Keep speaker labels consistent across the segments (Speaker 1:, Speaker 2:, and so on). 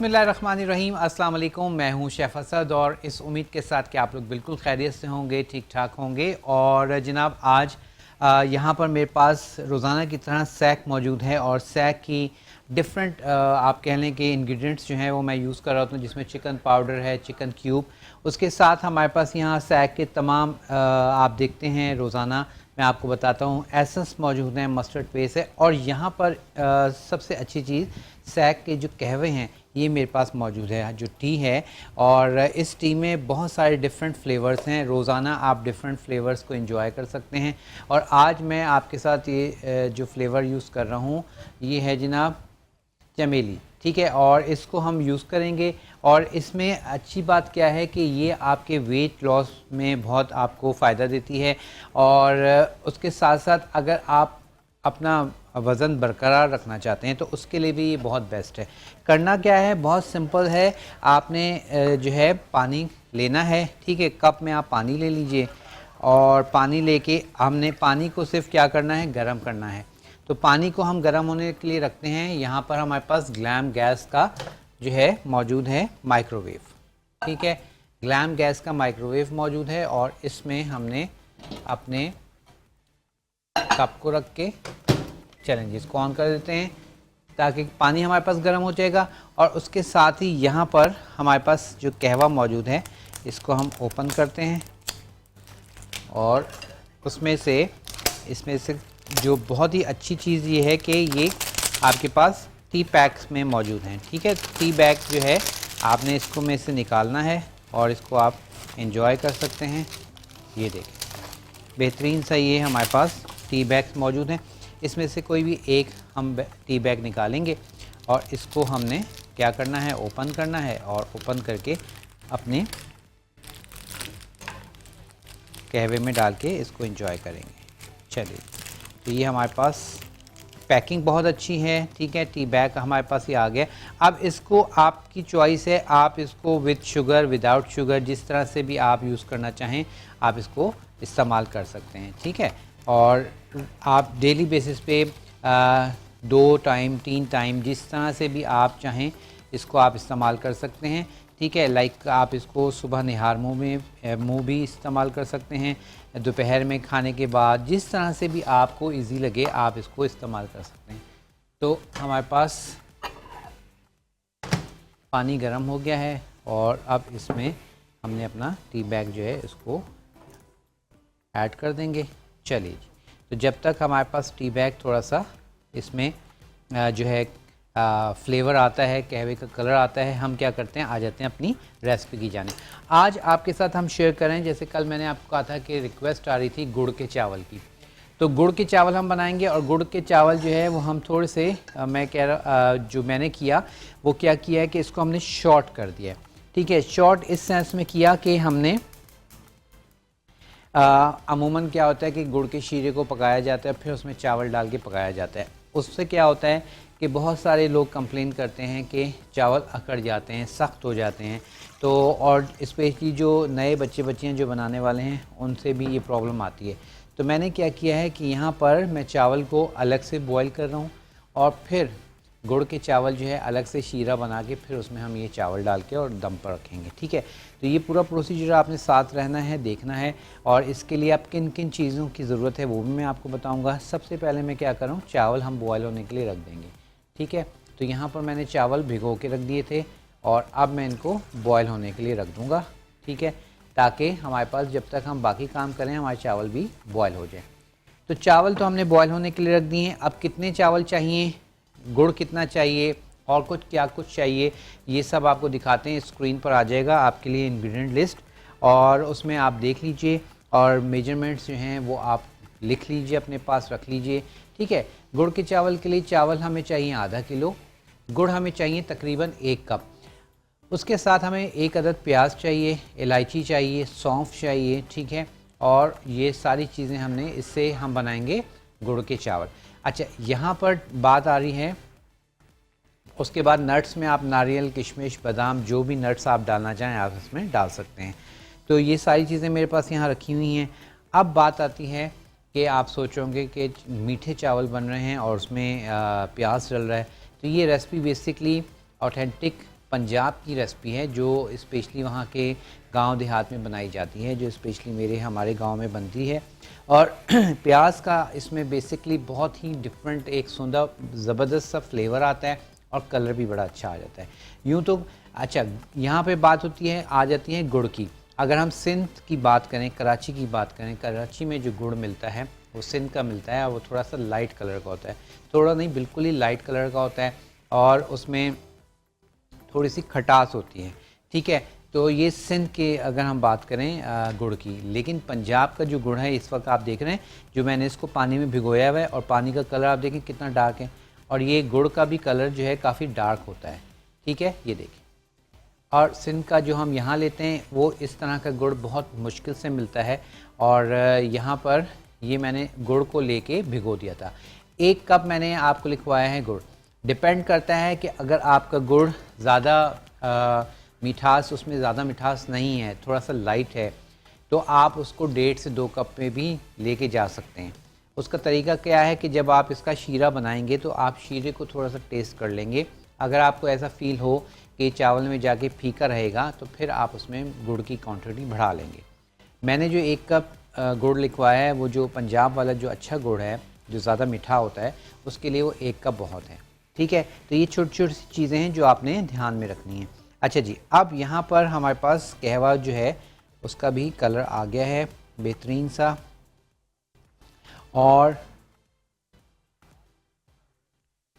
Speaker 1: बिस्मिल्लाहिर्रहमानिर्रहीम। अस्सलाम वालेकुम। मैं हूं शेफ़ असद और इस उम्मीद के साथ कि आप लोग बिल्कुल खैरियत से होंगे, ठीक ठाक होंगे। और जनाब आज यहाँ पर मेरे पास रोज़ाना की तरह सैक मौजूद है और सैक की डिफरेंट आप कह लें कि इंग्रेडिएंट्स जो हैं वो मैं यूज़ कर रहा हूँ, जिसमें चिकन पाउडर है, चिकन क्यूब। उसके साथ हमारे पास यहाँ सैक के तमाम आप देखते हैं रोज़ाना मैं आपको बताता हूँ एसेंस मौजूद हैं, मस्टर्ड पेस्ट है और यहाँ पर सबसे अच्छी चीज़ सैक के जो कहवे हैं ये मेरे पास मौजूद है, जो टी है। और इस टी में बहुत सारे डिफरेंट फ्लेवर्स हैं। रोज़ाना आप डिफरेंट फ्लेवर्स को एंजॉय कर सकते हैं। और आज मैं आपके साथ ये जो फ्लेवर यूज़ कर रहा हूँ ये है जनाब चमेली, ठीक है। और इसको हम यूज़ करेंगे और इसमें अच्छी बात क्या है कि ये आपके वेट लॉस में बहुत आपको फ़ायदा देती है। और उसके साथ साथ अगर आप अपना वज़न बरकरार रखना चाहते हैं तो उसके लिए भी ये बहुत बेस्ट है। करना क्या है, बहुत सिंपल है। आपने जो है पानी लेना है, ठीक है। कप में आप पानी ले लीजिए और पानी लेके हमने पानी को सिर्फ क्या करना है, गर्म करना है। तो पानी को हम गर्म होने के लिए रखते हैं। यहाँ पर हमारे पास ग्लैम गैस का जो है मौजूद है माइक्रोवेव, ठीक है। ग्लैम गैस का माइक्रोवेव मौजूद है और इसमें हमने अपने कप को रख के चलेंगे, इसको ऑन कर देते हैं ताकि पानी हमारे पास गर्म हो जाएगा। और उसके साथ ही यहाँ पर हमारे पास जो कहवा मौजूद है इसको हम ओपन करते हैं और इसमें से जो बहुत ही अच्छी चीज़ ये है कि ये आपके पास टी पैक्स में मौजूद हैं, ठीक है। टी बैग जो है आपने इसको में से निकालना है और इसको आप एंजॉय कर सकते हैं। ये देखिए बेहतरीन सा ये हमारे पास टी बैग्स मौजूद हैं। इसमें से कोई भी एक हम टी बैग निकालेंगे और इसको हमने क्या करना है, ओपन करना है और ओपन करके अपने कहवे में डाल के इसको एंजॉय करेंगे। चलिए, तो ये हमारे पास पैकिंग बहुत अच्छी है, ठीक है। टी बैग हमारे पास ये आ गया। अब इसको आपकी चॉइस है, आप इसको विद शुगर, विदाउट शुगर, जिस तरह से भी आप यूज़ करना चाहें आप इसको इस्तेमाल कर सकते हैं, ठीक है। और आप डेली बेसिस पे 2 टाइम 3 टाइम जिस तरह से भी आप चाहें इसको आप इस्तेमाल कर सकते हैं, ठीक है। लाइक आप इसको सुबह निहार मुँह भी इस्तेमाल कर सकते हैं, दोपहर में खाने के बाद, जिस तरह से भी आपको इजी लगे आप इसको इस्तेमाल कर सकते हैं। तो हमारे पास पानी गर्म हो गया है और अब इसमें हमने अपना टी बैग जो है इसको ऐड कर देंगे। चलिए, तो जब तक हमारे पास टी बैग थोड़ा सा इसमें जो है फ्लेवर आता है, कहवे का कलर आता है, हम क्या करते हैं, आ जाते हैं अपनी रेसिपी की जाने। आज आपके साथ हम शेयर करें, जैसे कल मैंने आपको कहा था कि रिक्वेस्ट आ रही थी गुड़ के चावल की, तो गुड़ के चावल हम बनाएंगे। और गुड़ के चावल जो है वो हम थोड़े से मैं कह रहा जो मैंने किया वो क्या किया है कि इसको हमने शॉर्ट कर दिया, ठीक है। शॉर्ट इस सेंस में किया कि हमने अमूमन क्या होता है कि गुड़ के शीरे को पकाया जाता है, फिर उसमें चावल डाल के पकाया जाता है। उससे क्या होता है कि बहुत सारे लोग कंप्लेन करते हैं कि चावल अकड़ जाते हैं, सख्त हो जाते हैं। तो और स्पेशली जो नए बच्चियाँ जो बनाने वाले हैं उनसे भी ये प्रॉब्लम आती है। तो मैंने क्या किया है कि यहाँ पर मैं चावल को अलग से बॉईल कर रहा हूँ और फिर गुड़ के चावल जो है अलग से शीरा बना के फिर उसमें हम ये चावल डाल के और दम पर रखेंगे, ठीक है। तो ये पूरा प्रोसीजर आपने साथ रहना है, देखना है। और इसके लिए आप किन किन चीज़ों की ज़रूरत है वो भी मैं आपको बताऊंगा। सबसे पहले मैं क्या करूँ, चावल हम बॉयल होने के लिए रख देंगे, ठीक है। तो यहाँ पर मैंने चावल भिगो के रख दिए थे और अब मैं इनको बॉयल होने के लिए रख दूँगा, ठीक है, ताकि हमारे पास जब तक हम बाकी काम करें हमारे चावल भी बॉयल हो जाए। तो चावल तो हमने बॉयल होने के लिए रख दिए हैं। अब कितने चावल चाहिए, गुड़ कितना चाहिए और कुछ चाहिए, ये सब आपको दिखाते हैं। स्क्रीन पर आ जाएगा आपके लिए इंग्रेडिएंट लिस्ट और उसमें आप देख लीजिए और मेजरमेंट्स जो हैं वो आप लिख लीजिए, अपने पास रख लीजिए, ठीक है। गुड़ के चावल के लिए चावल हमें चाहिए आधा किलो, गुड़ हमें चाहिए तकरीबन 1 कप। उसके साथ हमें 1 अदद प्याज चाहिए, इलायची चाहिए, सौंफ चाहिए, ठीक है। और ये सारी चीज़ें हमने, इससे हम बनाएंगे गुड़ के चावल। अच्छा, यहाँ पर बात आ रही है, उसके बाद नट्स में आप नारियल, किशमिश, बादाम, जो भी नट्स आप डालना चाहें आप इसमें डाल सकते हैं। तो ये सारी चीज़ें मेरे पास यहाँ रखी हुई हैं। अब बात आती है कि आप सोचोगे कि मीठे चावल बन रहे हैं और उसमें प्याज डल रहा है। तो ये रेसिपी बेसिकली ऑथेंटिक पंजाब की रेसिपी है जो स्पेशली वहाँ के गांव देहात में बनाई जाती है, जो स्पेशली हमारे गांव में बनती है। और प्याज का इसमें बेसिकली बहुत ही डिफरेंट एक सुंदर ज़बरदस्त सा फ्लेवर आता है और कलर भी बड़ा अच्छा आ जाता है। यूँ तो अच्छा, यहाँ पे बात होती है, आ जाती है गुड़ की। अगर हम सिंध की बात करें, कराची की बात करें, कराची में जो गुड़ मिलता है वो सिंध का मिलता है और वो थोड़ा सा लाइट कलर का होता है, थोड़ा नहीं बिल्कुल ही लाइट कलर का होता है और उसमें थोड़ी सी खटास होती है। ठीक है, तो ये सिंध के अगर हम बात करें गुड़ की। लेकिन पंजाब का जो गुड़ है इस वक्त आप देख रहे हैं, जो मैंने इसको पानी में भिगोया हुआ है और पानी का कलर आप देखें कितना डार्क है, और ये गुड़ का भी कलर जो है काफ़ी डार्क होता है। ठीक है, ये देखिए। और सिंध का जो हम यहाँ लेते हैं वो इस तरह का गुड़ बहुत मुश्किल से मिलता है, और यहाँ पर ये मैंने गुड़ को लेके भिगो दिया था। 1 कप मैंने आपको लिखवाया है गुड़। डिपेंड करता है कि अगर आपका गुड़ ज़्यादा मिठास, उसमें ज़्यादा मिठास नहीं है, थोड़ा सा लाइट है, तो आप उसको 1.5 से 2 कप में भी लेके जा सकते हैं। उसका तरीका क्या है कि जब आप इसका शीरा बनाएंगे तो आप शीरे को थोड़ा सा टेस्ट कर लेंगे। अगर आपको ऐसा फील हो कि चावल में जाके फीका रहेगा तो फिर आप उसमें गुड़ की क्वांटिटी बढ़ा लेंगे। मैंने जो 1 कप गुड़ लिखवाया है, वो जो पंजाब वाला जो अच्छा गुड़ है, जो ज़्यादा मीठा होता है, उसके लिए वो 1 कप बहुत है। ठीक है, तो ये छोटी छोटी सी चीज़ें हैं जो आपने ध्यान में रखनी है। अच्छा जी, अब यहाँ पर हमारे पास कहवा जो है उसका भी कलर आ गया है बेहतरीन सा। और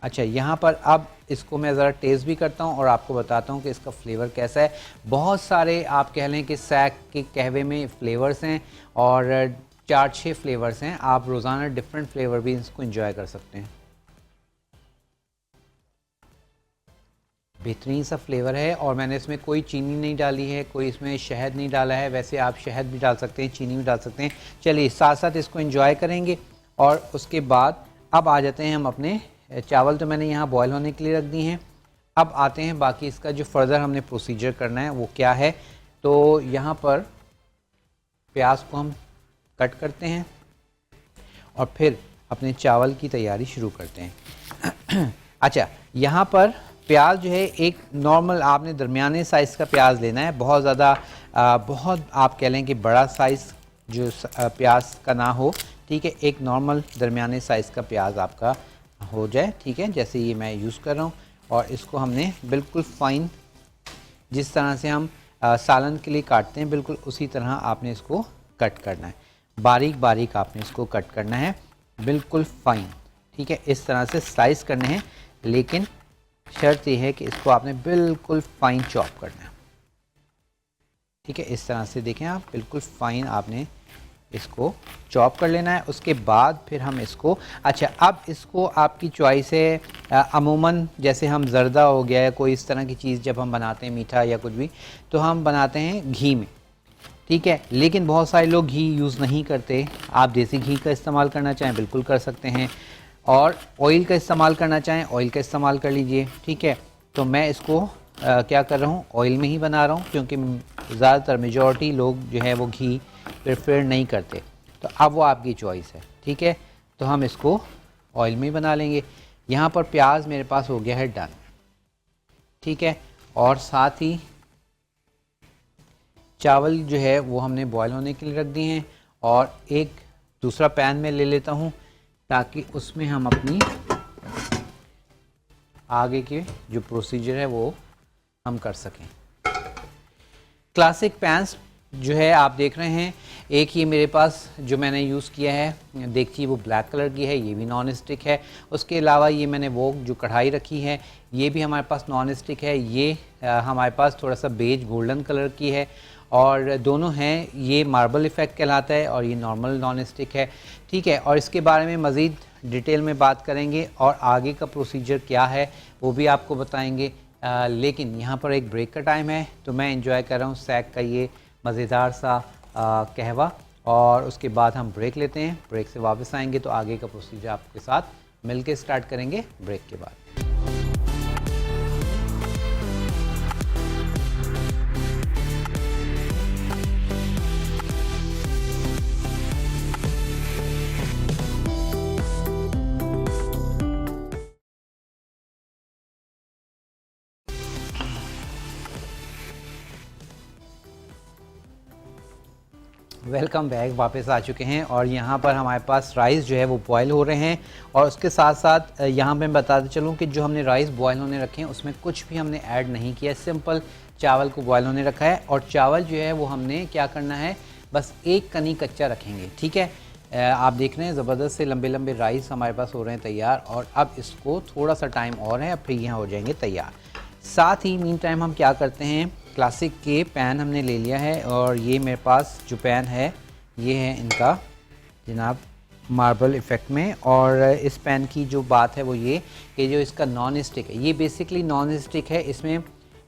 Speaker 1: अच्छा, यहाँ पर अब इसको मैं ज़रा टेस्ट भी करता हूँ और आपको बताता हूँ कि इसका फ्लेवर कैसा है। बहुत सारे आप कह लें कि सैक के कहवे में फ्लेवर्स हैं और 4-6 फ्लेवर्स हैं। आप रोज़ाना डिफरेंट फ्लेवर भी इसको एंजॉय कर सकते हैं। बेहतरीन सा फ्लेवर है और मैंने इसमें कोई चीनी नहीं डाली है, कोई इसमें शहद नहीं डाला है। वैसे आप शहद भी डाल सकते हैं, चीनी भी डाल सकते हैं। चलिए, साथ साथ इसको एंजॉय करेंगे। और उसके बाद अब आ जाते हैं हम अपने चावल। तो मैंने यहाँ बॉयल होने के लिए रख दी हैं। अब आते हैं बाकी इसका जो फर्दर हमने प्रोसीजर करना है वो क्या है। तो यहाँ पर प्याज को हम कट करते हैं और फिर अपने चावल की तैयारी शुरू करते हैं। अच्छा, यहाँ पर प्याज जो है एक नॉर्मल आपने दरमियाने साइज़ का प्याज लेना है। बहुत ज़्यादा बहुत आप कह लें कि बड़ा साइज़ जो प्याज का ना हो। ठीक है, एक नॉर्मल दरमियाने साइज़ का प्याज आपका हो जाए। ठीक है, जैसे ये मैं यूज़ कर रहा हूँ। और इसको हमने बिल्कुल फ़ाइन, जिस तरह से हम सालन के लिए काटते हैं, बिल्कुल उसी तरह आपने इसको कट करना है। बारीक बारीक आपने इसको कट करना है, बिल्कुल फ़ाइन। ठीक है, इस तरह से स्लाइस करने हैं, लेकिन शर्त यह है कि इसको आपने बिल्कुल फ़ाइन चॉप करना है। ठीक है, इस तरह से देखें आप, बिल्कुल फ़ाइन आपने इसको चॉप कर लेना है। उसके बाद फिर हम इसको, अच्छा, अब इसको आपकी चॉइस है। अमूमन जैसे हम ज़र्दा हो गया है, कोई इस तरह की चीज़ जब हम बनाते हैं मीठा या कुछ भी, तो हम बनाते हैं घी में। ठीक है, लेकिन बहुत सारे लोग घी यूज़ नहीं करते। आप देसी घी का इस्तेमाल करना चाहें बिल्कुल कर सकते हैं, और ऑयल का इस्तेमाल करना चाहें ऑयल का इस्तेमाल कर लीजिए। ठीक है, तो मैं इसको क्या कर रहा हूँ, ऑयल में ही बना रहा हूँ, क्योंकि ज़्यादातर मेजॉरिटी लोग जो है वो घी प्रेफर नहीं करते। तो अब वो आपकी चॉइस है। ठीक है, तो हम इसको ऑयल में ही बना लेंगे। यहाँ पर प्याज मेरे पास हो गया है डन। ठीक है, और साथ ही चावल जो है वो हमने बॉयल होने के लिए रख दिए हैं। और एक दूसरा पैन में ले लेता हूँ ताकि उसमें हम अपनी आगे के जो प्रोसीजर है वो हम कर सकें। क्लासिक पैंस जो है आप देख रहे हैं, एक ये मेरे पास जो मैंने यूज़ किया है देखिए, वो ब्लैक कलर की है, ये भी नॉन स्टिक है। उसके अलावा ये मैंने वो जो कढ़ाई रखी है ये भी हमारे पास नॉन स्टिक है। ये हमारे पास थोड़ा सा बेज गोल्डन कलर की है, और दोनों हैं, ये मार्बल इफ़ेक्ट कहलाता है और ये नॉर्मल नॉन स्टिक है। ठीक है, और इसके बारे में मज़ीद डिटेल में बात करेंगे और आगे का प्रोसीजर क्या है वो भी आपको बताएंगे। लेकिन यहाँ पर एक ब्रेक का टाइम है, तो मैं एंजॉय कर रहा हूँ सैक का ये मज़ेदार सा कहवा, और उसके बाद हम ब्रेक लेते हैं। ब्रेक से वापस आएंगे तो आगे का प्रोसीजर आपके साथ मिलके स्टार्ट करेंगे ब्रेक के बाद। वेलकम बैक, वापस आ चुके हैं और यहाँ पर हमारे पास राइस जो है वो बॉयल हो रहे हैं। और उसके साथ साथ यहाँ पे मैं बताते चलूँ कि जो हमने राइस बॉयल होने रखे हैं उसमें कुछ भी हमने ऐड नहीं किया, सिंपल चावल को बॉयल होने रखा है। और चावल जो है वो हमने क्या करना है, बस एक कनी कच्चा रखेंगे, ठीक है। आप देख रहे हैं ज़बरदस्त से लंबे लंबे राइस हमारे पास हो रहे हैं तैयार। और अब इसको थोड़ा सा टाइम और है, अब फिर यहाँ हो जाएंगे तैयार। साथ ही मीन टाइम हम क्या करते हैं, क्लासिक के पैन हमने ले लिया है और ये मेरे पास जो पैन है ये है इनका जनाब मार्बल इफ़ेक्ट में। और इस पैन की जो बात है वो ये कि जो इसका नॉन स्टिक है, ये बेसिकली नॉन स्टिक है। इसमें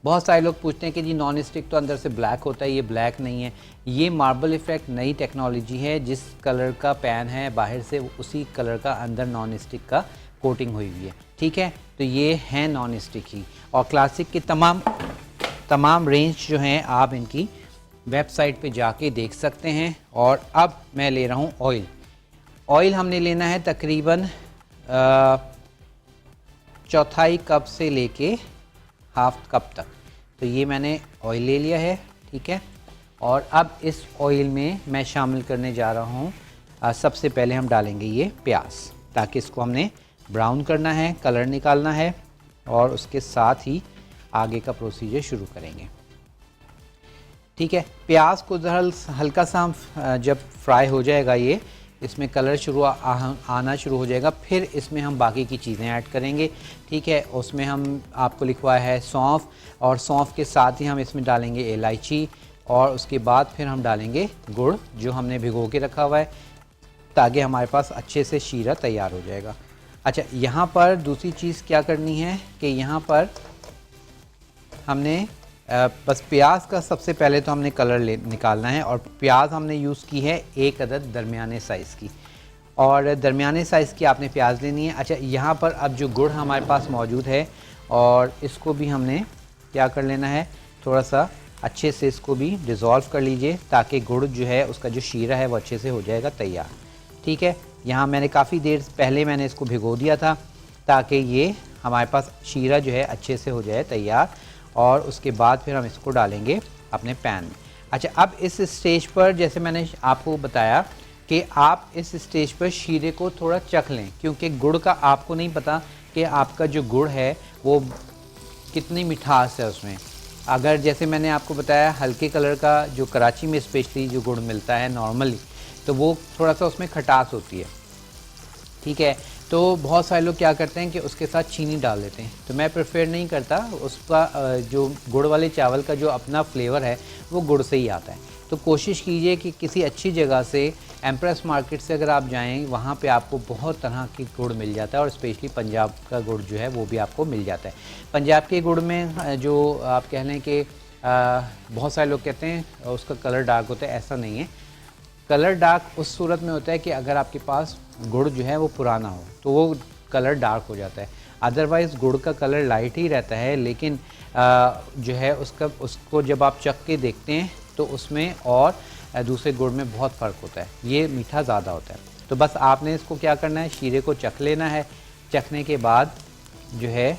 Speaker 1: बहुत सारे लोग पूछते हैं कि जी नॉन स्टिक तो अंदर से ब्लैक होता है, ये ब्लैक नहीं है। ये मार्बल इफ़ेक्ट नई टेक्नोलॉजी है, जिस कलर का पैन है बाहर से उसी कलर का अंदर नॉन स्टिक का कोटिंग हुई हुई है, ठीक है। तो ये है नॉन स्टिक ही। और क्लासिक के तमाम रेंज जो हैं आप इनकी वेबसाइट पे जाके देख सकते हैं। और अब मैं ले रहा हूँ ऑयल। ऑयल हमने लेना है तकरीबन चौथाई कप से लेके हाफ कप तक। तो ये मैंने ऑयल ले लिया है, ठीक है। और अब इस ऑयल में मैं शामिल करने जा रहा हूँ, सबसे पहले हम डालेंगे ये प्याज, ताकि इसको हमने ब्राउन करना है, कलर निकालना है और उसके साथ ही आगे का प्रोसीजर शुरू करेंगे, ठीक है। प्याज को हल्का सा जब फ्राई हो जाएगा, ये इसमें कलर आना शुरू हो जाएगा, फिर इसमें हम बाकी की चीज़ें ऐड करेंगे, ठीक है। उसमें हम आपको लिखवाया है सौंफ, और सौंफ के साथ ही हम इसमें डालेंगे इलायची, और उसके बाद फिर हम डालेंगे गुड़ जो हमने भिगो के रखा हुआ है, ताकि हमारे पास अच्छे से शीरा तैयार हो जाएगा। अच्छा, यहाँ पर दूसरी चीज़ क्या करनी है कि यहाँ पर हमने बस प्याज का सबसे पहले तो हमने कलर निकालना है। और प्याज हमने यूज़ की है एक अदद दरमियाने साइज़ की, और दरमियाने साइज़ की आपने प्याज लेनी है। अच्छा, यहाँ पर अब जो गुड़ हमारे पास मौजूद है और इसको भी हमने क्या कर लेना है, थोड़ा सा अच्छे से इसको भी डिज़ोल्व कर लीजिए, ताकि गुड़ जो है उसका जो शीरा है वो अच्छे से हो जाएगा तैयार, ठीक है। यहाँ मैंने काफ़ी देर पहले मैंने इसको भिगो दिया था, ताकि ये हमारे पास शीरा जो है अच्छे से हो जाए तैयार। और उसके बाद फिर हम इसको डालेंगे अपने पैन में। अच्छा, अब इस स्टेज पर जैसे मैंने आपको बताया कि आप इस स्टेज पर शीरे को थोड़ा चख लें, क्योंकि गुड़ का आपको नहीं पता कि आपका जो गुड़ है वो कितनी मिठास है उसमें। अगर जैसे मैंने आपको बताया हल्के कलर का जो कराची में स्पेशली जो गुड़ मिलता है नॉर्मली, तो वो थोड़ा सा उसमें खटास होती है, ठीक है। तो बहुत सारे लोग क्या करते हैं कि उसके साथ चीनी डाल देते हैं, तो मैं प्रेफर नहीं करता। उसका जो गुड़ वाले चावल का जो अपना फ्लेवर है वो गुड़ से ही आता है। तो कोशिश कीजिए कि किसी अच्छी जगह से, एम्प्रेस मार्केट से अगर आप जाएं, वहाँ पे आपको बहुत तरह की गुड़ मिल जाता है, और स्पेशली पंजाब का गुड़ जो है वो भी आपको मिल जाता है। पंजाब के गुड़ में जो आप कह लें कि बहुत सारे लोग कहते हैं उसका कलर डार्क होता है, ऐसा नहीं है। कलर डार्क उस सूरत में होता है कि अगर आपके पास गुड़ जो है वो पुराना हो तो वो कलर डार्क हो जाता है, अदरवाइज़ गुड़ का कलर लाइट ही रहता है। लेकिन जो है उसको जब आप चख के देखते हैं तो उसमें और दूसरे गुड़ में बहुत फ़र्क होता है, ये मीठा ज़्यादा होता है। तो बस आपने इसको क्या करना है, शीरे को चख लेना है। चखने के बाद जो है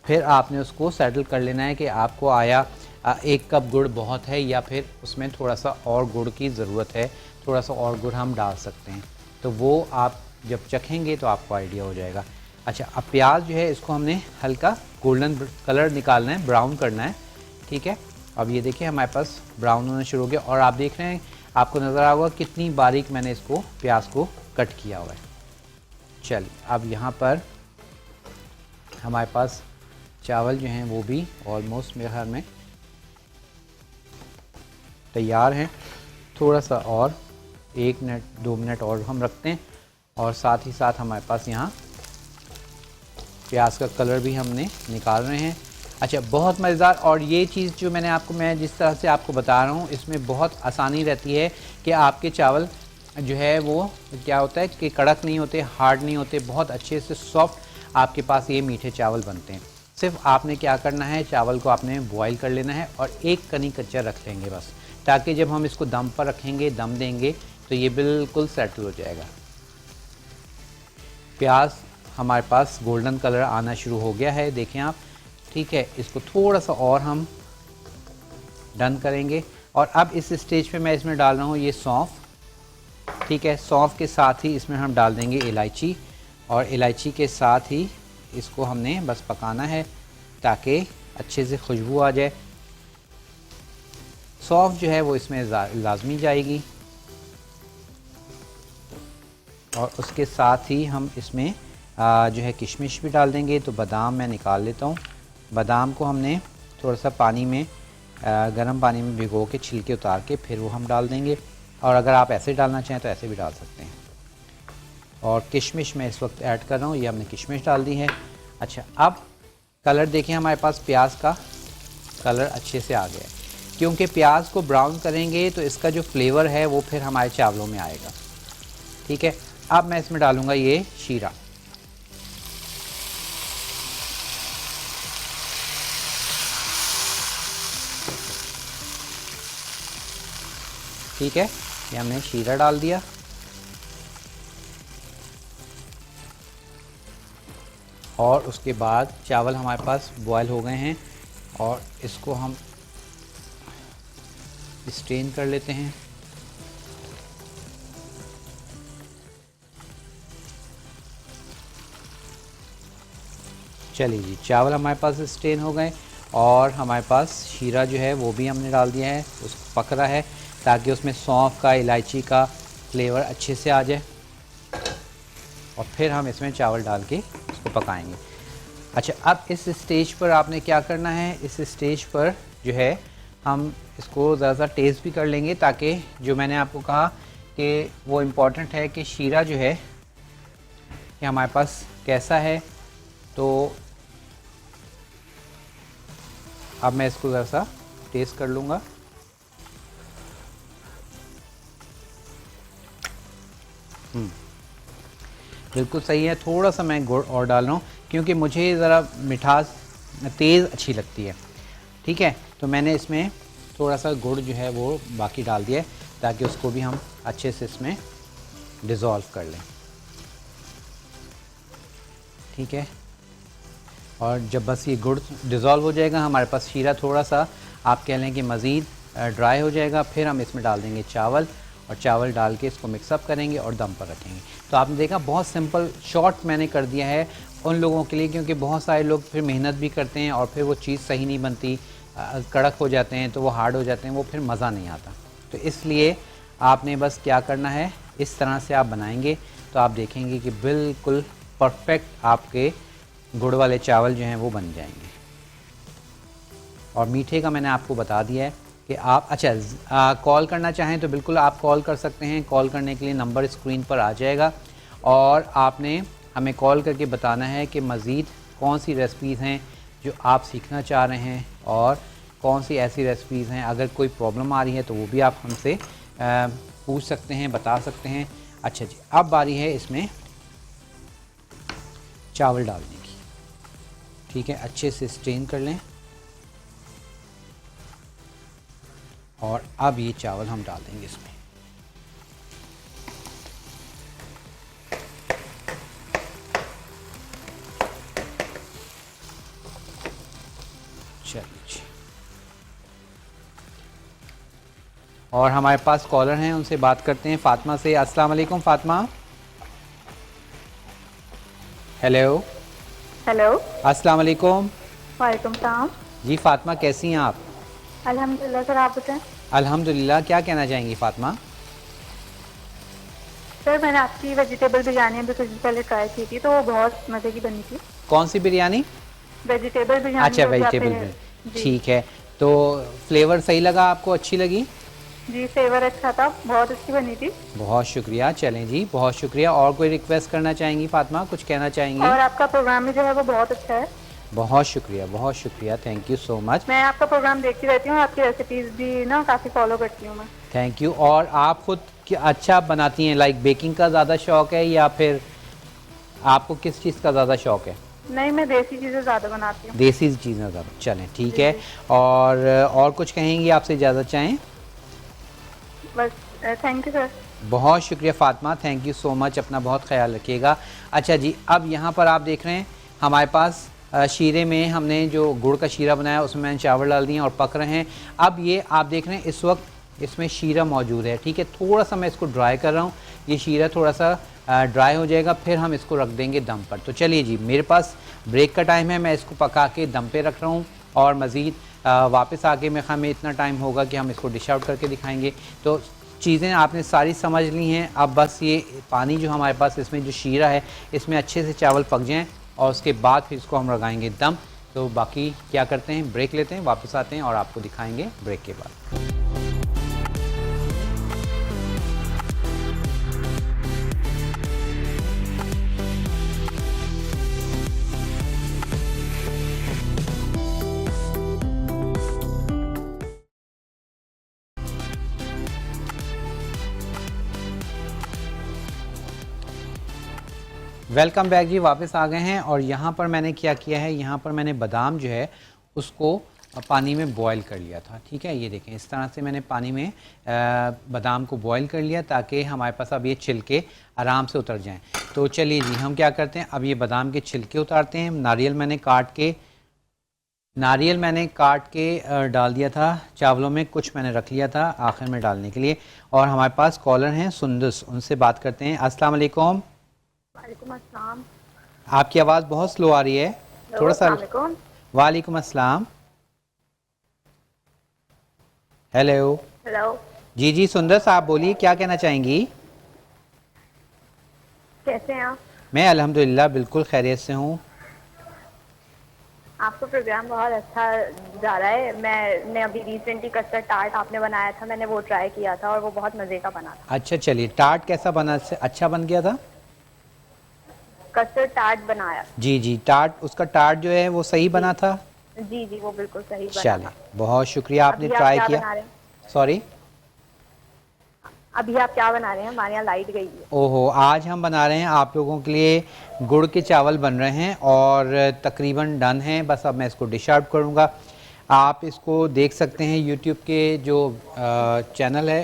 Speaker 1: फिर आपने उसको सेटल कर लेना है कि आपको आया 1 कप गुड़ बहुत है या फिर उसमें थोड़ा सा और गुड़ की ज़रूरत है, थोड़ा सा और गुड़ हम डाल सकते हैं। तो वो आप जब चखेंगे तो आपको आइडिया हो जाएगा। अच्छा, अब प्याज जो है इसको हमने हल्का गोल्डन कलर निकालना है, ब्राउन करना है, ठीक है। अब ये देखिए हमारे पास ब्राउन होना शुरू हो गया, और आप देख रहे हैं, आपको नज़र आ होगा कितनी बारीक मैंने इसको प्याज को कट किया हुआ है। चलिए, अब यहाँ पर हमारे पास चावल जो हैं वो भी ऑलमोस्ट मेरे ख्याल में तैयार हैं। थोड़ा सा और 1 मिनट 2 मिनट और हम रखते हैं, और साथ ही साथ हमारे पास यहाँ प्याज का कलर भी हमने निकाल रहे हैं। अच्छा, बहुत मज़ेदार। और ये चीज़ जो मैं जिस तरह से आपको बता रहा हूँ, इसमें बहुत आसानी रहती है कि आपके चावल जो है वो क्या होता है कि कड़क नहीं होते, हार्ड नहीं होते, बहुत अच्छे से सॉफ्ट आपके पास ये मीठे चावल बनते हैं। सिर्फ आपने क्या करना है, चावल को आपने बॉईल कर लेना है और एक कनी कच्चा रख लेंगे बस, ताकि जब हम इसको दम पर रखेंगे, दम देंगे, तो ये बिल्कुल सेटल हो जाएगा। प्याज हमारे पास गोल्डन कलर आना शुरू हो गया है, देखें आप, ठीक है। इसको थोड़ा सा और हम डन करेंगे और अब इस स्टेज पे मैं इसमें डाल रहा हूँ ये सौंफ, ठीक है। सौंफ के साथ ही इसमें हम डाल देंगे इलायची, और इलायची के साथ ही इसको हमने बस पकाना है ताकि अच्छे से खुशबू आ जाए। सौंफ जो है वो इसमें लाजमी जाएगी, और उसके साथ ही हम इसमें जो है किशमिश भी डाल देंगे। तो बादाम मैं निकाल लेता हूँ। बादाम को हमने थोड़ा सा पानी में गर्म पानी में भिगो के छिलके उतार के फिर वो हम डाल देंगे, और अगर आप ऐसे डालना चाहें तो ऐसे भी डाल सकते हैं। और किशमिश मैं इस वक्त ऐड कर रहा हूँ, ये हमने किशमिश डाल दी है। अच्छा, अब कलर देखें, हमारे पास प्याज का कलर अच्छे से आ गया है, क्योंकि प्याज को ब्राउन करेंगे तो इसका जो फ्लेवर है वो फिर हमारे चावलों में आएगा, ठीक है। अब मैं इसमें डालूँगा ये शीरा, ठीक है। ये हमने शीरा डाल दिया, और उसके बाद चावल हमारे पास बॉयल हो गए हैं, और इसको हम स्ट्रेन कर लेते हैं। चलिए जी, चावल हमारे पास स्ट्रेन हो गए, और हमारे पास शीरा जो है वो भी हमने डाल दिया है, उसको पक रहा है ताकि उसमें सौंफ का, इलायची का फ्लेवर अच्छे से आ जाए, और फिर हम इसमें चावल डाल के इसको पकाएंगे। अच्छा, अब इस स्टेज पर आपने क्या करना है, इस स्टेज पर जो है हम इसको ज़रा सा टेस्ट भी कर लेंगे, ताकि जो मैंने आपको कहा कि वो इम्पॉर्टेंट है कि शीरा जो है कि हमारे पास कैसा है। तो अब मैं इसको ज़रा सा टेस्ट कर लूँगा। बिल्कुल सही है। थोड़ा सा मैं गुड़ और डाल रहा हूँ, क्योंकि मुझे ज़रा मिठास तेज़ अच्छी लगती है, ठीक है। तो मैंने इसमें थोड़ा सा गुड़ जो है वो बाकी डाल दिया है, ताकि उसको भी हम अच्छे से इसमें डिज़ोल्व कर लें, ठीक है। और जब बस ये गुड़ डिज़ोल्व हो जाएगा, हमारे पास शीरा थोड़ा सा आप कह लें कि मज़ीद ड्राई हो जाएगा, फिर हम इसमें डाल देंगे चावल, और चावल डाल के इसको मिक्सअप करेंगे और दम पर रखेंगे। तो आपने देखा बहुत सिंपल शॉर्ट मैंने कर दिया है उन लोगों के लिए, क्योंकि बहुत सारे लोग फिर मेहनत भी करते हैं और फिर वो चीज़ सही नहीं बनती, कड़क हो जाते हैं, तो वो हार्ड हो जाते हैं, वो फिर मज़ा नहीं आता। तो इसलिए आपने बस क्या करना है, इस तरह से आप बनाएंगे तो आप देखेंगे कि बिल्कुल परफेक्ट आपके गुड़ वाले चावल जो हैं वो बन जाएंगे। और मीठे का मैंने आपको बता दिया है कि आप अच्छा कॉल करना चाहें तो बिल्कुल आप कॉल कर सकते हैं। कॉल करने के लिए नंबर स्क्रीन पर आ जाएगा, और आपने हमें कॉल करके बताना है कि मज़ीद कौन सी रेसिपीज़ हैं जो आप सीखना चाह रहे हैं, और कौन सी ऐसी रेसिपीज़ हैं, अगर कोई प्रॉब्लम आ रही है तो वो भी आप हमसे पूछ सकते हैं, बता सकते हैं। अच्छा जी, अब बारी है इसमें चावल डालने की, ठीक है। अच्छे से स्ट्रेन कर लें, और अब ये चावल हम डाल देंगे इसमें। चलिए, और हमारे पास कॉलर हैं, उनसे बात करते हैं। फ़ातिमा से। अस्सलाम वालेकुम फ़ातिमा। हेलो।
Speaker 2: हेलो।
Speaker 1: अस्सलाम वालेकुम।
Speaker 2: वालेकुम सलाम।
Speaker 1: जी फ़ातिमा, कैसी हैं आप?
Speaker 2: अल्हम्दुलिल्लाह सर, आप बताएं।
Speaker 1: अल्हम्दुलिल्लाह। क्या कहना चाहेंगी फ़ातिमा?
Speaker 2: सर, मैंने आपकी वेजिटेबल बिरयानी अभी कुछ दिन पहले ट्राई की थी, तो वो बहुत मज़े की बनी थी।
Speaker 1: कौन सी बिरयानी?
Speaker 2: वेजिटेबल बिरयानी।
Speaker 1: अच्छा,
Speaker 2: जो भी
Speaker 1: वेजिटेबल
Speaker 2: आपने।
Speaker 1: बिरयानी,
Speaker 2: जी
Speaker 1: ठीक है। तो फ्लेवर सही लगा आपको, अच्छी लगी?
Speaker 2: जी, फ्लेवर अच्छा था, बहुत अच्छी बनी थी।
Speaker 1: बहुत शुक्रिया। चलें जी, बहुत शुक्रिया। और कोई रिक्वेस्ट करना चाहेंगी फ़ातिमा, कुछ कहना चाहेंगी?
Speaker 2: और आपका प्रोग्राम भी जो है वो बहुत अच्छा है।
Speaker 1: बहुत शुक्रिया, बहुत शुक्रिया, थैंक यू सो मच।
Speaker 2: मैं आपका प्रोग्राम देखती रहती हूँ, आपकी रेसिपीज़ भी ना काफ़ी फॉलो करती हूँ मैं।
Speaker 1: Thank you. और आप खुद अच्छा बनाती हैं, लाइक बेकिंग का ज़्यादा शौक़ है, या फिर आपको किस चीज़ का ज़्यादा शौक़ है?
Speaker 2: नहीं, मैं देसी चीज़ें ज़्यादा बनाती हूँ।
Speaker 1: देसी चीज़ें ज़्यादा। चलें, ठीक है।
Speaker 2: जी।
Speaker 1: और कुछ कहेंगी, आपसे इजाज़त चाहें?
Speaker 2: बस, थैंक यू सर।
Speaker 1: बहुत शुक्रिया Fatima, thank you so much. अपना बहुत ख्याल रखिएगा। अच्छा जी, अब यहाँ पर आप देख रहे हैं हमारे पास शीरे में हमने जो गुड़ का शीरा बनाया उसमें मैंने चावल डाल दिए और पक रहे हैं। अब ये आप देख रहे हैं इस वक्त इसमें शीरा मौजूद है। ठीक है, थोड़ा सा मैं इसको ड्राई कर रहा हूँ, ये शीरा थोड़ा सा ड्राई हो जाएगा, फिर हम इसको रख देंगे दम पर। तो चलिए जी, मेरे पास ब्रेक का टाइम है, मैं इसको पका के दम पे रख रहा हूँ और मज़ीद वापस आके मैं हमें इतना टाइम होगा कि हम इसको डिश आउट करके दिखाएंगे। तो चीज़ें आपने सारी समझ ली हैं, अब बस ये पानी जो हमारे पास इसमें जो शीरा है इसमें अच्छे से चावल पक जाएँ और उसके बाद फिर इसको हम लगाएंगे दम। तो बाकी क्या करते हैं, ब्रेक लेते हैं, वापस आते हैं और आपको दिखाएंगे ब्रेक के बाद। वेलकम बैक जी, वापस आ गए हैं और यहाँ पर मैंने क्या किया है, यहाँ पर मैंने बादाम जो है उसको पानी में बॉईल कर लिया था। ठीक है, ये देखें इस तरह से मैंने पानी में बादाम को बॉईल कर लिया ताकि हमारे पास अब ये छिलके आराम से उतर जाएं। तो चलिए जी, हम क्या करते हैं, अब ये बादाम के छिलके उतारते हैं। नारियल मैंने काट के डाल दिया था चावलों में, कुछ मैंने रख लिया था आखिर में डालने के लिए। और हमारे पास कॉलर हैं सुंदस, उनसे बात करते हैं। अस्सलाम वालेकुम।
Speaker 2: वालेकुम अस्सलाम।
Speaker 1: आपकी आवाज़ बहुत स्लो आ रही है, थोड़ा सा। वालेकुम अस्सलाम। हेलो।
Speaker 2: हेलो।
Speaker 1: जी जी सुंदर साहब बोलिए, क्या कहना चाहेंगी?
Speaker 2: कैसे हैं आप?
Speaker 1: मैं अल्हम्दुलिल्लाह बिल्कुल खैरियत से हूँ।
Speaker 2: आपका प्रोग्राम बहुत अच्छा जा रहा है। मैंने अभी रिसेंटली कस्टर्ड टार्ट आपने बनाया था, मैंने वो ट्राई किया था और वो बहुत मज़े का बना था।
Speaker 1: अच्छा चलिए, टार्ट कैसा बना, अच्छा बन गया था?
Speaker 2: कस्टर्ड टार्ट बनाया।
Speaker 1: जी जी, उसका टार्ट जो है वो सही बना था?
Speaker 2: जी जी, वो बिल्कुल सही बना
Speaker 1: चलिए,
Speaker 2: था।
Speaker 1: बहुत शुक्रिया, आपने ट्राई किया। सॉरी,
Speaker 2: अभी आप क्या बना रहे हैं? हमारे यहाँ लाइट गई है।
Speaker 1: ओहो, आज हम बना रहे हैं आप लोगों के लिए गुड़ के चावल बन रहे हैं और तकरीबन डन हैं। बस अब मैं इसको डिश आउट करूँगा। आप इसको देख सकते हैं यूट्यूब के जो चैनल है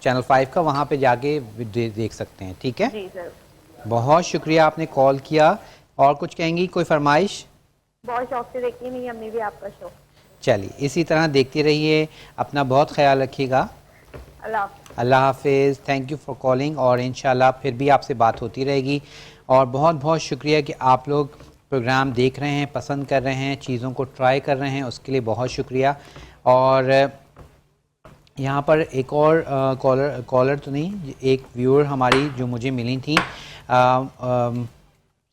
Speaker 1: चैनल 5 का, वहाँ पे जाके देख सकते हैं। ठीक है
Speaker 2: जी सर।
Speaker 1: बहुत शुक्रिया, आपने कॉल किया। और कुछ कहेंगी, कोई फरमाइश?
Speaker 2: बहुत शौक से देखती है मेरी अम्मी भी आपका शो।
Speaker 1: चलिए, इसी तरह देखते रहिए, अपना बहुत ख्याल रखिएगा। अल्लाह हाफिज़। थैंक यू फॉर कॉलिंग और इंशाल्लाह फिर भी आपसे बात होती रहेगी। और बहुत बहुत शुक्रिया कि आप लोग प्रोग्राम देख रहे हैं, पसंद कर रहे हैं, चीज़ों को ट्राई कर रहे हैं, उसके लिए बहुत शुक्रिया। और यहाँ पर एक और कॉलर तो नहीं, एक व्यूअर हमारी जो मुझे मिली थी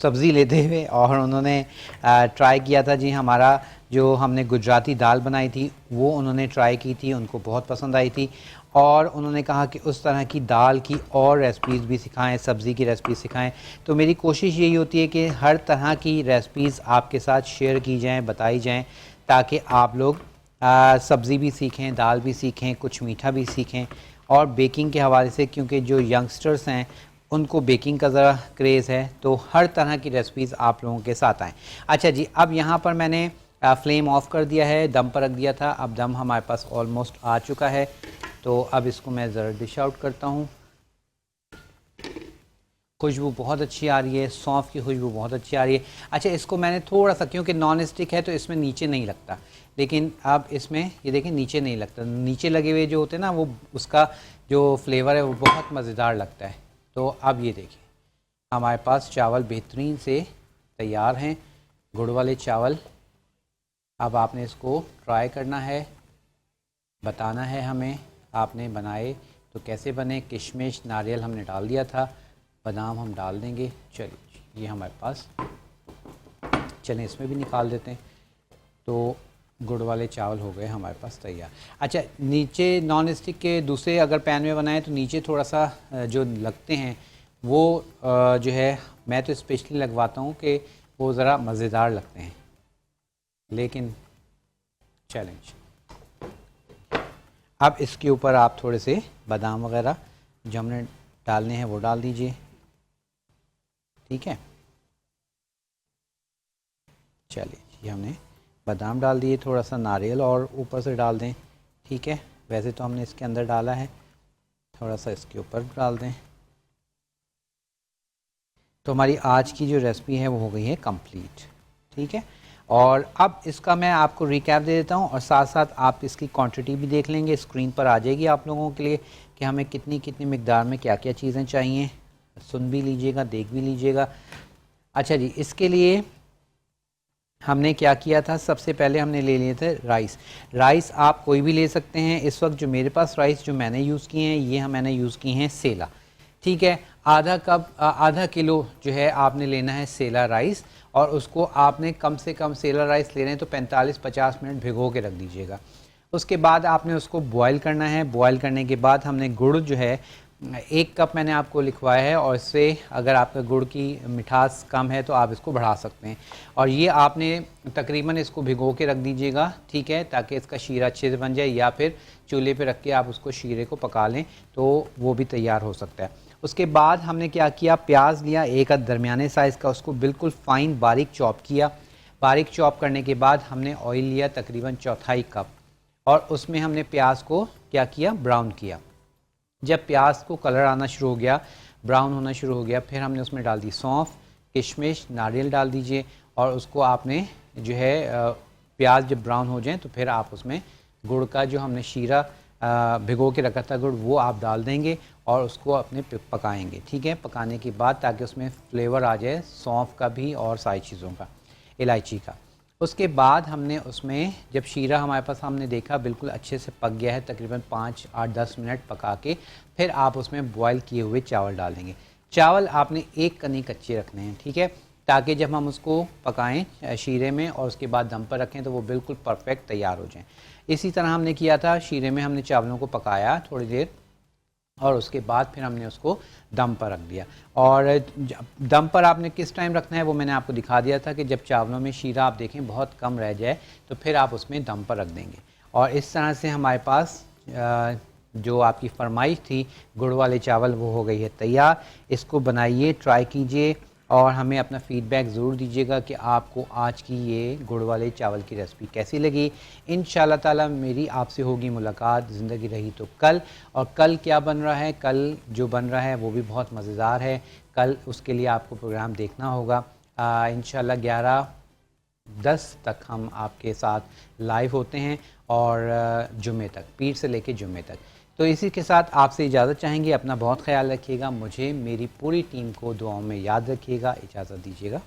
Speaker 1: सब्ज़ी लेते हुए, और उन्होंने ट्राई किया था जी, हमारा जो हमने गुजराती दाल बनाई थी वो उन्होंने ट्राई की थी, उनको बहुत पसंद आई थी। और उन्होंने कहा कि उस तरह की दाल की और रेसिपीज़ भी सिखाएं, सब्ज़ी की रेसिपीज़ सिखाएं। तो मेरी कोशिश यही होती है कि हर तरह की रेसिपीज़ आपके साथ शेयर की जाएं, बताई जाएं, ताकि आप लोग सब्ज़ी भी सीखें, दाल भी सीखें, कुछ मीठा भी सीखें। और बेकिंग के हवाले से, क्योंकि जो यंगस्टर्स हैं उनको बेकिंग का ज़रा क्रेज़ है, तो हर तरह की रेसिपीज़ आप लोगों के साथ आएँ। अच्छा जी, अब यहाँ पर मैंने फ्लेम ऑफ कर दिया है, दम पर रख दिया था। अब दम हमारे पास ऑलमोस्ट आ चुका है, तो अब इसको मैं ज़रा डिश आउट करता हूँ। खुशबू बहुत अच्छी आ रही है, सौंफ की खुशबू बहुत अच्छी आ रही है। अच्छा, इसको मैंने थोड़ा सा, क्योंकि नॉन स्टिक है तो इसमें नीचे नहीं लगता, लेकिन अब इसमें ये देखें नीचे नहीं लगता। नीचे लगे हुए जो होते हैं ना, वो उसका जो फ्लेवर है वो बहुत मज़ेदार लगता है। तो अब ये देखिए, हमारे पास चावल बेहतरीन से तैयार हैं, गुड़ वाले चावल। अब आपने इसको ट्राई करना है, बताना है हमें आपने बनाए तो कैसे बने। किशमिश, नारियल हमने डाल दिया था, बादाम हम डाल देंगे। चलिए, ये हमारे पास, चलें इसमें भी निकाल देते हैं। तो गुड़ वाले चावल हो गए हमारे पास तैयार। अच्छा, नीचे नॉन स्टिक के दूसरे अगर पैन में बनाएं तो नीचे थोड़ा सा जो लगते हैं वो जो है, मैं तो स्पेशली लगवाता हूँ कि वो ज़रा मज़ेदार लगते हैं। लेकिन चैलेंज, अब इसके ऊपर आप थोड़े से बादाम वगैरह जो हमने डालने हैं वो डाल दीजिए। ठीक है, चलिए, ये हमने बादाम डाल दिए, थोड़ा सा नारियल और ऊपर से डाल दें। ठीक है, वैसे तो हमने इसके अंदर डाला है, थोड़ा सा इसके ऊपर डाल दें। तो हमारी आज की जो रेसिपी है वो हो गई है कंप्लीट। ठीक है, और अब इसका मैं आपको रिकैप दे देता हूँ और साथ साथ आप इसकी क्वांटिटी भी देख लेंगे, स्क्रीन पर आ जाएगी आप लोगों के लिए कि हमें कितनी कितनी मिकदार में क्या क्या चीज़ें चाहिए। सुन भी लीजिएगा, देख भी लीजिएगा। अच्छा जी, इसके लिए हमने क्या किया था, सबसे पहले हमने ले लिए थे राइस। राइस आप कोई भी ले सकते हैं। इस वक्त जो मेरे पास राइस जो मैंने यूज़ किए हैं, ये मैंने यूज़ किए हैं सेला। ठीक है, आधा किलो जो है आपने लेना है सेला राइस, और उसको आपने कम से कम, सेला राइस ले रहे हैं तो 45-50 मिनट भिगो के रख दीजिएगा। उसके बाद आपने उसको बॉयल करना है। बॉयल करने के बाद हमने गुड़ जो है 1 कप मैंने आपको लिखवाया है, और इससे अगर आपका गुड़ की मिठास कम है तो आप इसको बढ़ा सकते हैं। और ये आपने तकरीबन इसको भिगो के रख दीजिएगा, ठीक है, ताकि इसका शीरा अच्छे से बन जाए, या फिर चूल्हे पे रख के आप उसको शीरे को पका लें तो वो भी तैयार हो सकता है। उसके बाद हमने क्या किया, प्याज लिया एक दरमियाने साइज़ का, उसको बिल्कुल फ़ाइन बारीक चॉप किया। बारीक चॉप करने के बाद हमने ऑयल लिया तकरीबन 1/4 कप, और उसमें हमने प्याज को क्या किया, ब्राउन किया। जब प्याज को कलर आना शुरू हो गया, ब्राउन होना शुरू हो गया, फिर हमने उसमें डाल दी सौंफ, किशमिश, नारियल डाल दीजिए, और उसको आपने जो है प्याज जब ब्राउन हो जाए तो फिर आप उसमें गुड़ का जो हमने शीरा भिगो के रखा था गुड़, वो आप डाल देंगे और उसको अपने पकाएंगे। ठीक है, पकाने के बाद ताकि उसमें फ्लेवर आ जाए सौंफ का भी और सारी चीज़ों का, इलायची का। उसके बाद हमने उसमें जब शीरा हमारे पास हमने देखा बिल्कुल अच्छे से पक गया है, तकरीबन 5-8-10 मिनट पका के फिर आप उसमें बॉयल किए हुए चावल डालेंगे। चावल आपने 1 कनी कच्चे रखने हैं, ठीक है, ताकि जब हम उसको पकाएं शीरे में और उसके बाद दम पर रखें तो वो बिल्कुल परफेक्ट तैयार हो जाएं। इसी तरह हमने किया था, शीरे में हमने चावलों को पकाया थोड़ी देर, और उसके बाद फिर हमने उसको दम पर रख दिया। और दम पर आपने किस टाइम रखना है वो मैंने आपको दिखा दिया था कि जब चावलों में शीरा आप देखें बहुत कम रह जाए तो फिर आप उसमें दम पर रख देंगे। और इस तरह से हमारे पास जो आपकी फरमाइश थी गुड़ वाले चावल वो हो गई है तैयार। इसको बनाइए, ट्राई कीजिए और हमें अपना फ़ीडबैक ज़रूर दीजिएगा कि आपको आज की ये गुड़ वाले चावल की रेसिपी कैसी लगी। इंशाल्लाह ताला मेरी आपसे होगी मुलाकात ज़िंदगी रही तो कल। और कल क्या बन रहा है, कल जो बन रहा है वो भी बहुत मज़ेदार है। कल उसके लिए आपको प्रोग्राम देखना होगा। इंशाल्लाह 11:10 तक हम आपके साथ लाइव होते हैं, और जुमे तक, पीर से लेके जुमे तक। तो इसी के साथ आपसे इजाज़त चाहेंगे। अपना बहुत ख्याल रखिएगा, मुझे मेरी पूरी टीम को दुआओं में याद रखिएगा। इजाज़त दीजिएगा।